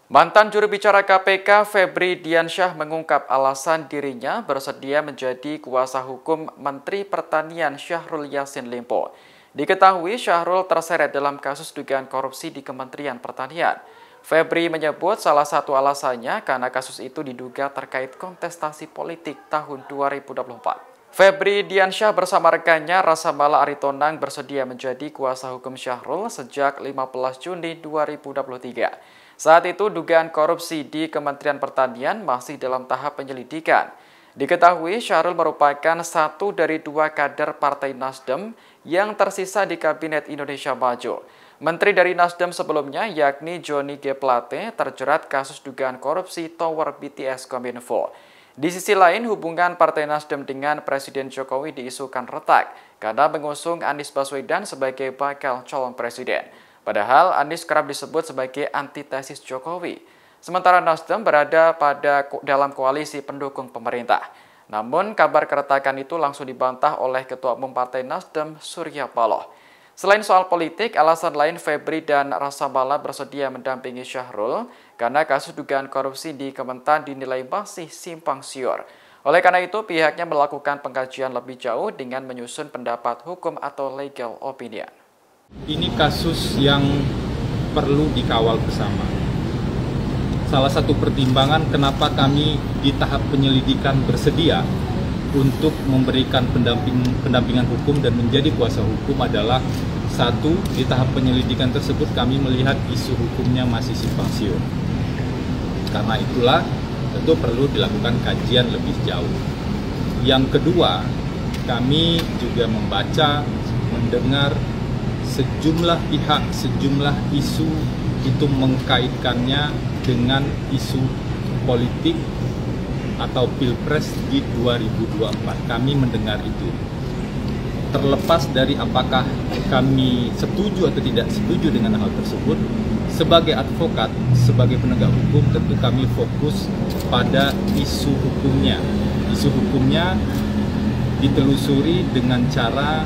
Mantan juru bicara KPK Febri Diansyah mengungkap alasan dirinya bersedia menjadi kuasa hukum Menteri Pertanian Syahrul Yassin Limpo. Diketahui Syahrul terseret dalam kasus dugaan korupsi di Kementerian Pertanian. Febri menyebut salah satu alasannya karena kasus itu diduga terkait kontestasi politik tahun 2024. Febri Diansyah bersama rekannya Rasamala Aritonang bersedia menjadi kuasa hukum Syahrul sejak 15 Juni 2023. Saat itu dugaan korupsi di Kementerian Pertanian masih dalam tahap penyelidikan. Diketahui Syahrul merupakan satu dari dua kader Partai Nasdem yang tersisa di Kabinet Indonesia Maju. Menteri dari Nasdem sebelumnya yakni Johnny G. Plate terjerat kasus dugaan korupsi Tower BTS Kominfo. Di sisi lain, hubungan Partai Nasdem dengan Presiden Jokowi diisukan retak karena mengusung Anies Baswedan sebagai bakal calon presiden. Padahal Anies kerap disebut sebagai antitesis Jokowi. Sementara Nasdem berada dalam koalisi pendukung pemerintah. Namun kabar keretakan itu langsung dibantah oleh Ketua Umum Partai Nasdem Surya Paloh. Selain soal politik, alasan lain Febri dan Rasamala bersedia mendampingi Syahrul karena kasus dugaan korupsi di Kementan dinilai masih simpang siur. Oleh karena itu, pihaknya melakukan pengkajian lebih jauh dengan menyusun pendapat hukum atau legal opinion. Ini kasus yang perlu dikawal bersama. Salah satu pertimbangan kenapa kami di tahap penyelidikan bersedia untuk memberikan pendampingan hukum dan menjadi kuasa hukum adalah satu, di tahap penyelidikan tersebut kami melihat isu hukumnya masih simpang siur. Karena itulah tentu perlu dilakukan kajian lebih jauh. Yang kedua, kami juga membaca, mendengar sejumlah pihak, sejumlah isu itu mengkaitkannya dengan isu politik atau pilpres di 2024. Kami mendengar itu. Terlepas dari apakah kami setuju atau tidak setuju dengan hal tersebut, sebagai advokat, sebagai penegak hukum, tentu kami fokus pada isu hukumnya. Isu hukumnya ditelusuri dengan cara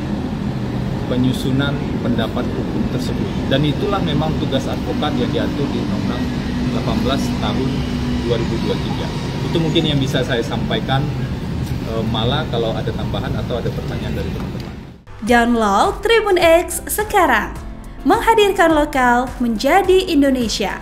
penyusunan pendapat hukum tersebut. Dan itulah memang tugas advokat yang diatur di Undang-Undang 18 tahun 2023. Itu mungkin yang bisa saya sampaikan, malah kalau ada tambahan atau ada pertanyaan dari teman-teman. Download Tribun X sekarang, menghadirkan lokal menjadi Indonesia.